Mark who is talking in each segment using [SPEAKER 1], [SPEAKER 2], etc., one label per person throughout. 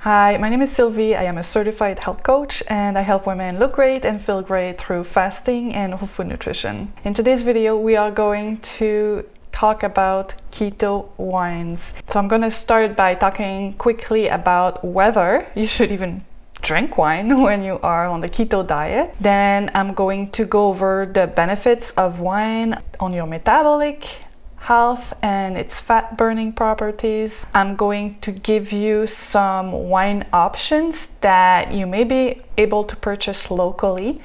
[SPEAKER 1] Hi, my name is Sylvie. I am a certified health coach and I help women look great and feel great through fasting and whole food nutrition. In today's video, we are going to talk about keto wines. So I'm going to start by talking quickly about whether you should even drink wine when you are on the keto diet. Then I'm going to go over the benefits of wine on your metabolic health and its fat burning properties. I'm going to give you some wine options that you may be able to purchase locally.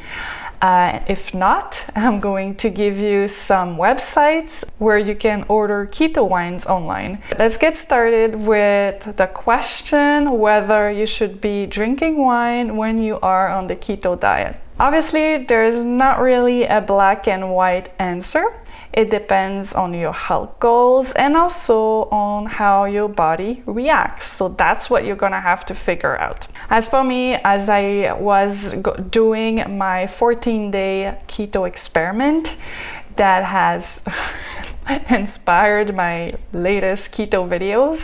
[SPEAKER 1] If not, I'm going to give you some websites where you can order keto wines online. Let's get started with the question whether you should be drinking wine when you are on the keto diet. Obviously, there is not really a black and white answer. It depends on your health goals and also on how your body reacts. So that's what you're gonna have to figure out. As for me, as I was doing my 14-day keto experiment that has inspired my latest keto videos,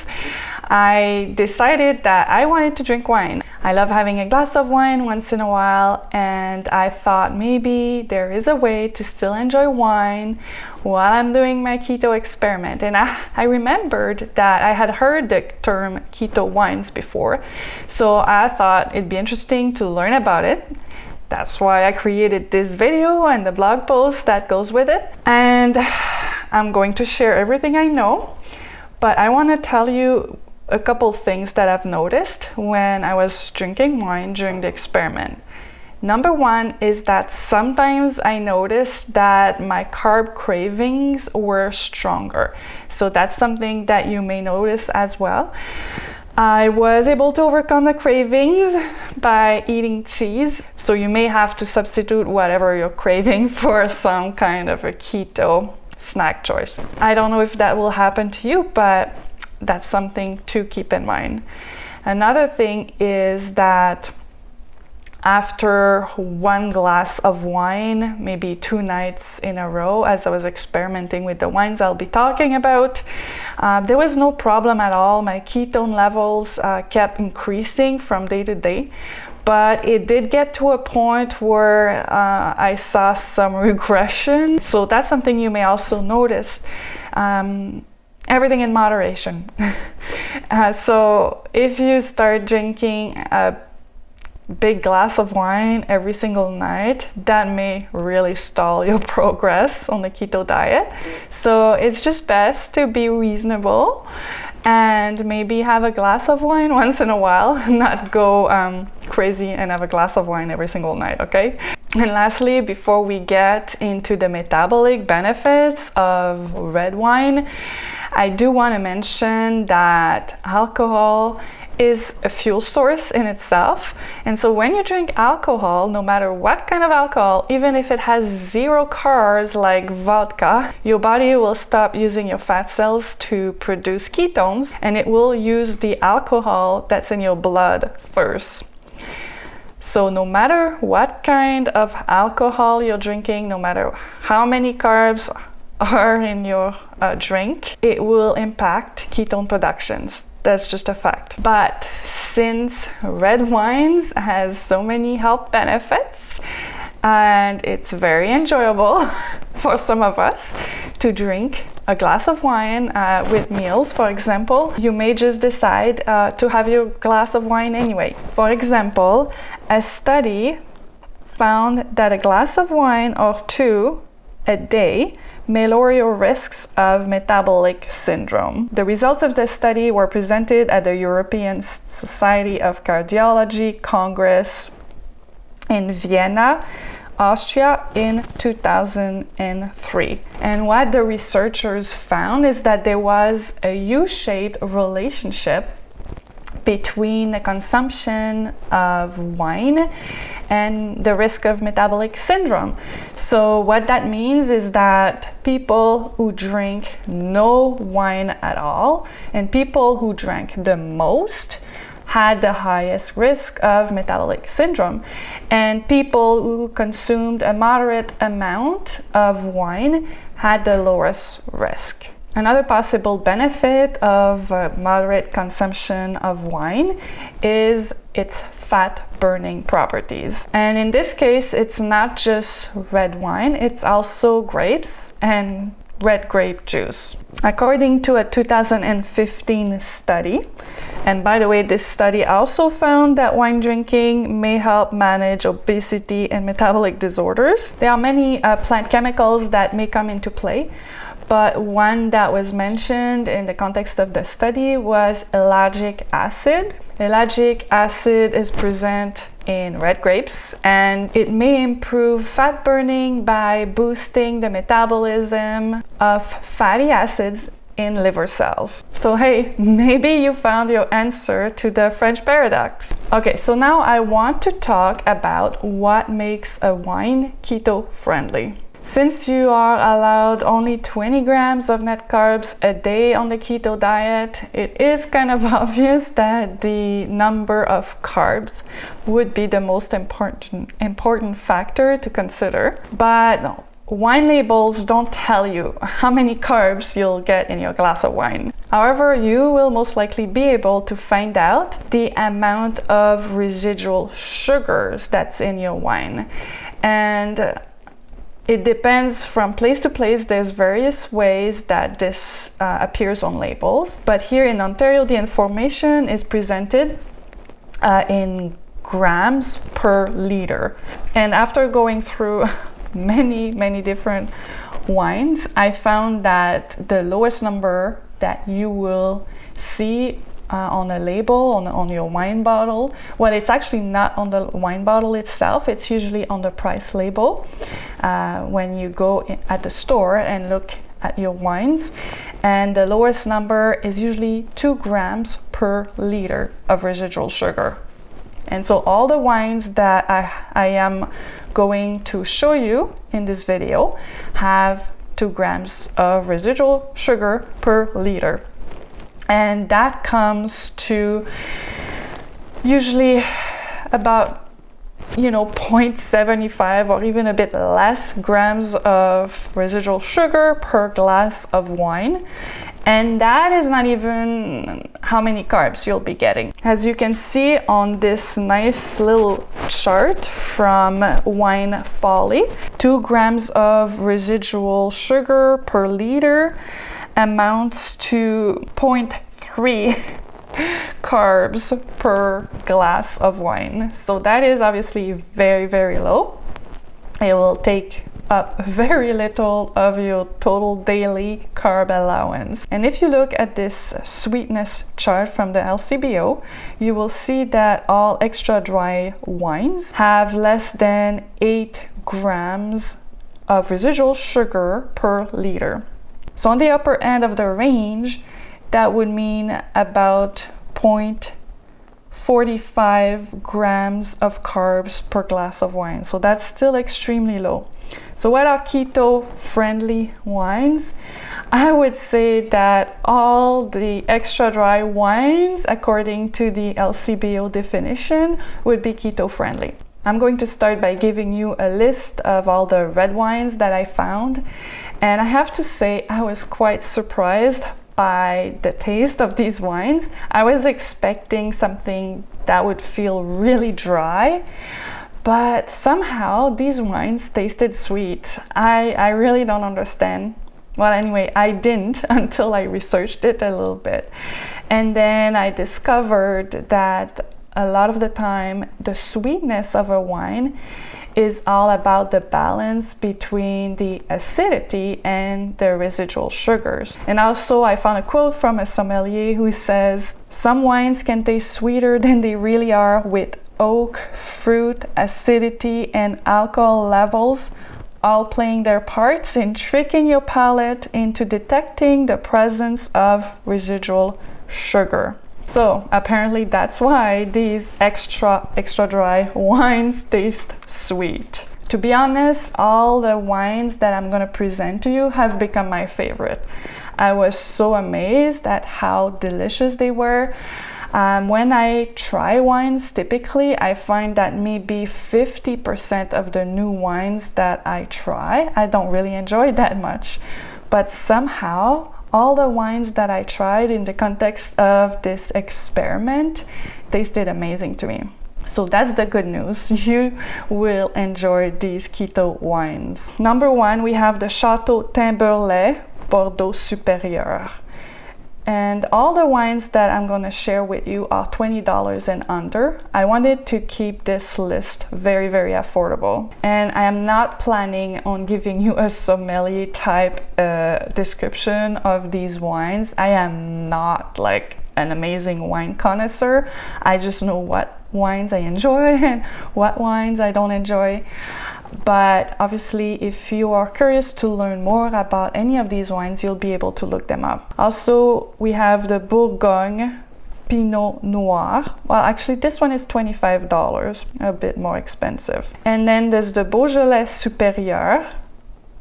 [SPEAKER 1] I decided that I wanted to drink wine. I love having a glass of wine once in a while, and I thought maybe there is a way to still enjoy wine while I'm doing my keto experiment. And I remembered that I had heard the term keto wines before, so I thought it'd be interesting to learn about it. That's why I created this video and the blog post that goes with it. And I'm going to share everything I know, but I want to tell you a couple things that I've noticed when I was drinking wine during the experiment. Number one is that sometimes I noticed that my carb cravings were stronger. So that's something that you may notice as well. I was able to overcome the cravings by eating cheese. So you may have to substitute whatever you're craving for some kind of a keto snack choice. I don't know if that will happen to you, but that's something to keep in mind. Another thing is that after one glass of wine, maybe 2 nights in a row, as I was experimenting with the wines I'll be talking about, there was no problem at all. My ketone levels kept increasing from day to day, but it did get to a point where I saw some regression. So that's something you may also notice. Everything in moderation. So if you start drinking a big glass of wine every single night, that may really stall your progress on the keto diet. So it's just best to be reasonable and maybe have a glass of wine once in a while, not go crazy and have a glass of wine every single night, okay? And lastly, before we get into the metabolic benefits of red wine, I do want to mention that alcohol is a fuel source in itself. And so when you drink alcohol, no matter what kind of alcohol, even if it has 0 carbs like vodka, your body will stop using your fat cells to produce ketones, and it will use the alcohol that's in your blood first. So no matter what kind of alcohol you're drinking, no matter how many carbs are in your drink, it will impact ketone productions. That's just a fact. But since red wines has so many health benefits and it's very enjoyable for some of us to drink a glass of wine with meals, for example, you may just decide to have your glass of wine anyway. For example, a study found that a glass of wine or 2 a day may lower your risks of metabolic syndrome. The results of this study were presented at the European Society of Cardiology Congress in Vienna, Austria in 2003. And what the researchers found is that there was a U-shaped relationship between the consumption of wine and the risk of metabolic syndrome. So what that means is that people who drink no wine at all and people who drank the most had the highest risk of metabolic syndrome, and people who consumed a moderate amount of wine had the lowest risk. Another possible benefit of moderate consumption of wine is its fat burning properties. And in this case, it's not just red wine, it's also grapes and red grape juice. According to a 2015 study, and by the way, this study also found that wine drinking may help manage obesity and metabolic disorders. There are many plant chemicals that may come into play, but one that was mentioned in the context of the study was ellagic acid. Ellagic acid is present in red grapes, and it may improve fat burning by boosting the metabolism of fatty acids in liver cells. So hey, maybe you found your answer to the French paradox. Okay, so now I want to talk about what makes a wine keto friendly. Since you are allowed only 20 grams of net carbs a day on the keto diet, it is kind of obvious that the number of carbs would be the most important factor to consider. But wine labels don't tell you how many carbs you'll get in your glass of wine. However, you will most likely be able to find out the amount of residual sugars that's in your wine. And it depends from place to place. There's various ways that this appears on labels. But here in Ontario, the information is presented in grams per liter. And after going through many different wines, I found that the lowest number that you will see on a label, on your wine bottle, well, it's actually not on the wine bottle itself, it's usually on the price label when you go at the store and look at your wines, and the lowest number is usually 2 grams per liter of residual sugar. And so all the wines that I am going to show you in this video have 2 grams of residual sugar per liter. And that comes to usually about 0.75 or even a bit less grams of residual sugar per glass of wine. And that is not even how many carbs you'll be getting. As you can see on this nice little chart from Wine Folly, 2 grams of residual sugar per liter amounts to 0.3 carbs per glass of wine. So that is obviously very low. It will take up very little of your total daily carb allowance. And if you look at this sweetness chart from the LCBO, you will see that all extra dry wines have less than 8 grams of residual sugar per liter. So on the upper end of the range, that would mean about 0.45 grams of carbs per glass of wine. So that's still extremely low. So what are keto-friendly wines? I would say that all the extra dry wines, according to the LCBO definition, would be keto-friendly. I'm going to start by giving you a list of all the red wines that I found. And I have to say, I was quite surprised by the taste of these wines. I was expecting something that would feel really dry, but somehow these wines tasted sweet. I really don't understand. Well, anyway, I didn't until I researched it a little bit. And then I discovered that a lot of the time, the sweetness of a wine is all about the balance between the acidity and the residual sugars. And also I found a quote from a sommelier who says, "Some wines can taste sweeter than they really are, with oak, fruit, acidity, and alcohol levels all playing their parts in tricking your palate into detecting the presence of residual sugar." So apparently that's why these extra dry wines taste sweet. To be honest, all the wines that I'm going to present to you have become my favorite. I was so amazed at how delicious they were. When I try wines, typically I find that maybe 50% of the new wines that I try, I don't really enjoy that much. But somehow all the wines that I tried in the context of this experiment tasted amazing to me. So that's the good news. You will enjoy these keto wines. Number 1, we have the Chateau Timberlais Bordeaux Supérieur. And all the wines that I'm going to share with you are $20 and under. I wanted to keep this list very, very affordable. And I am not planning on giving you a sommelier type description of these wines. I am not like an amazing wine connoisseur. I just know what wines I enjoy and what wines I don't enjoy. But obviously, if you are curious to learn more about any of these wines, you'll be able to look them up. Also, we have the Bourgogne Pinot Noir. Well, actually, this one is $25, a bit more expensive. And then there's the Beaujolais Supérieur,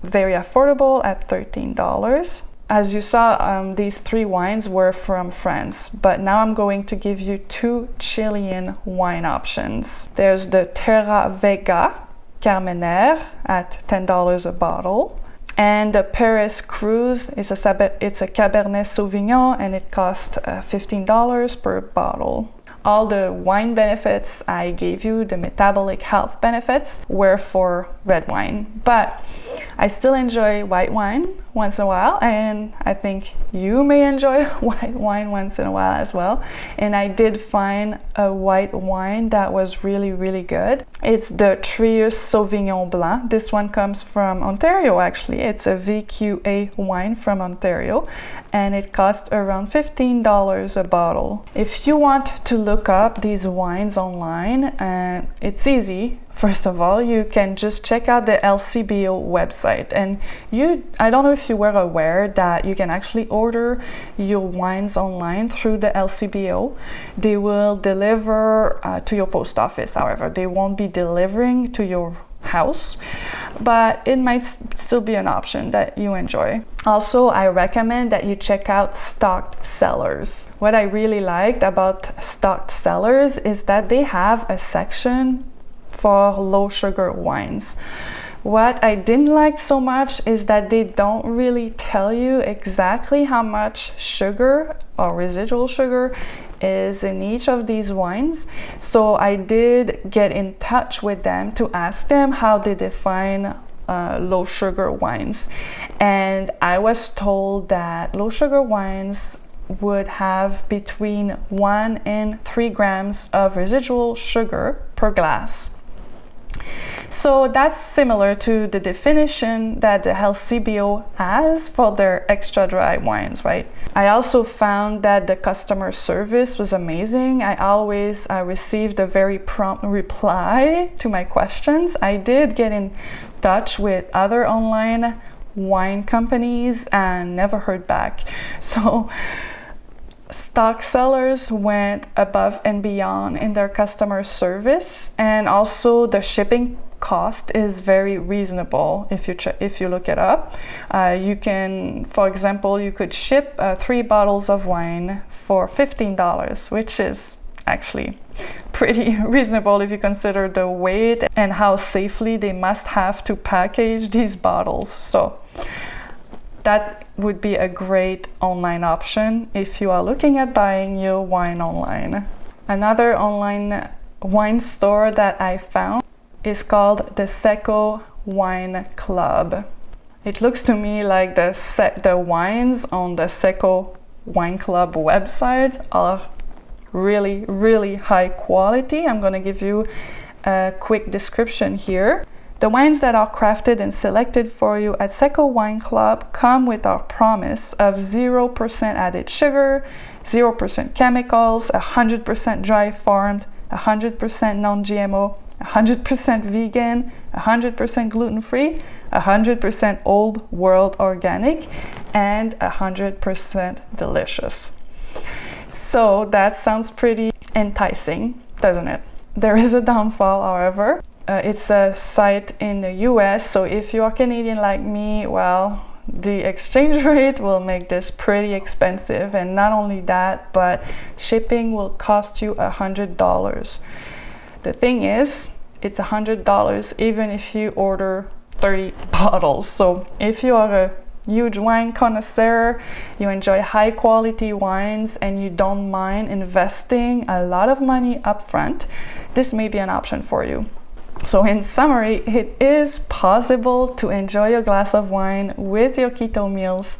[SPEAKER 1] very affordable at $13. As you saw, these 3 wines were from France, but now I'm going to give you 2 Chilean wine options. There's the Terra Vega Carmener at $10 a bottle, and the Paris Cruise is it's a Cabernet Sauvignon, and it costs $15 per bottle. All the wine benefits I gave you, the metabolic health benefits, were for red wine, but I still enjoy white wine once in a while, and I think you may enjoy white wine once in a while as well. And I did find a white wine that was really, really good. It's the Trius Sauvignon Blanc. This one comes from Ontario, actually. It's a VQA wine from Ontario, and it costs around $15 a bottle. If you want to look up these wines online, it's easy. First of all, you can just check out the LCBO website, and I don't know if you were aware that you can actually order your wines online through the LCBO. They will deliver to your post office, however. They won't be delivering to your house, but it might still be an option that you enjoy. Also, I recommend that you check out Stocked Cellars. What I really liked about Stocked Cellars is that they have a section for low sugar wines. What I didn't like so much is that they don't really tell you exactly how much sugar or residual sugar is in each of these wines. So I did get in touch with them to ask them how they define low sugar wines. And I was told that low sugar wines would have between 1 and 3 grams of residual sugar per glass. So that's similar to the definition that the LCBO has for their extra dry wines, right? I also found that the customer service was amazing. I received a very prompt reply to my questions. I did get in touch with other online wine companies and never heard back. So Stock Cellars went above and beyond in their customer service, and also the shipping cost is very reasonable if you look it up. You can, for example, you could ship 3 bottles of wine for $15, which is actually pretty reasonable if you consider the weight and how safely they must have to package these bottles. So that would be a great online option if you are looking at buying your wine online. Another online wine store that I found is called the Seco Wine Club. It looks to me like the wines on the Seco Wine Club website are really, really high quality. I'm going to give you a quick description here. The wines that are crafted and selected for you at Seco Wine Club come with our promise of 0% added sugar, 0% chemicals, 100% dry farmed, 100% non-GMO, 100% vegan, 100% gluten-free, 100% old world organic, and 100% delicious. So that sounds pretty enticing, doesn't it? There is a downfall, however. It's a site in the US, so if you are Canadian like me, well, the exchange rate will make this pretty expensive, and not only that, but shipping will cost you $100. The thing is, it's $100 even if you order 30 bottles. So if you are a huge wine connoisseur, you enjoy high quality wines, and you don't mind investing a lot of money upfront, this may be an option for you. So in summary, it is possible to enjoy a glass of wine with your keto meals,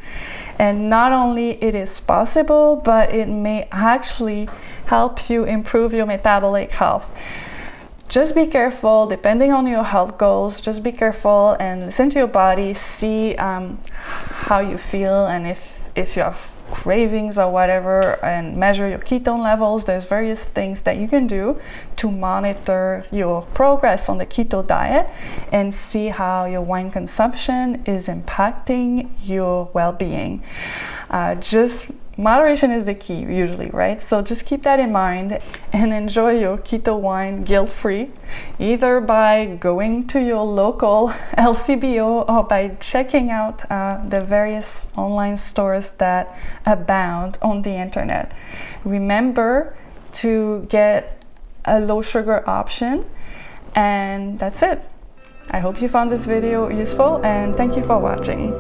[SPEAKER 1] and not only it is possible, but it may actually help you improve your metabolic health. Just be careful, depending on your health goals, just be careful and listen to your body, see how you feel, and if you have cravings or whatever, and measure your ketone levels. There's various things that you can do to monitor your progress on the keto diet and see how your wine consumption is impacting your well-being. Just moderation is the key usually, right? So just keep that in mind and enjoy your keto wine guilt-free, either by going to your local LCBO or by checking out the various online stores that abound on the internet. Remember to get a low sugar option, and that's it. I hope you found this video useful, and thank you for watching.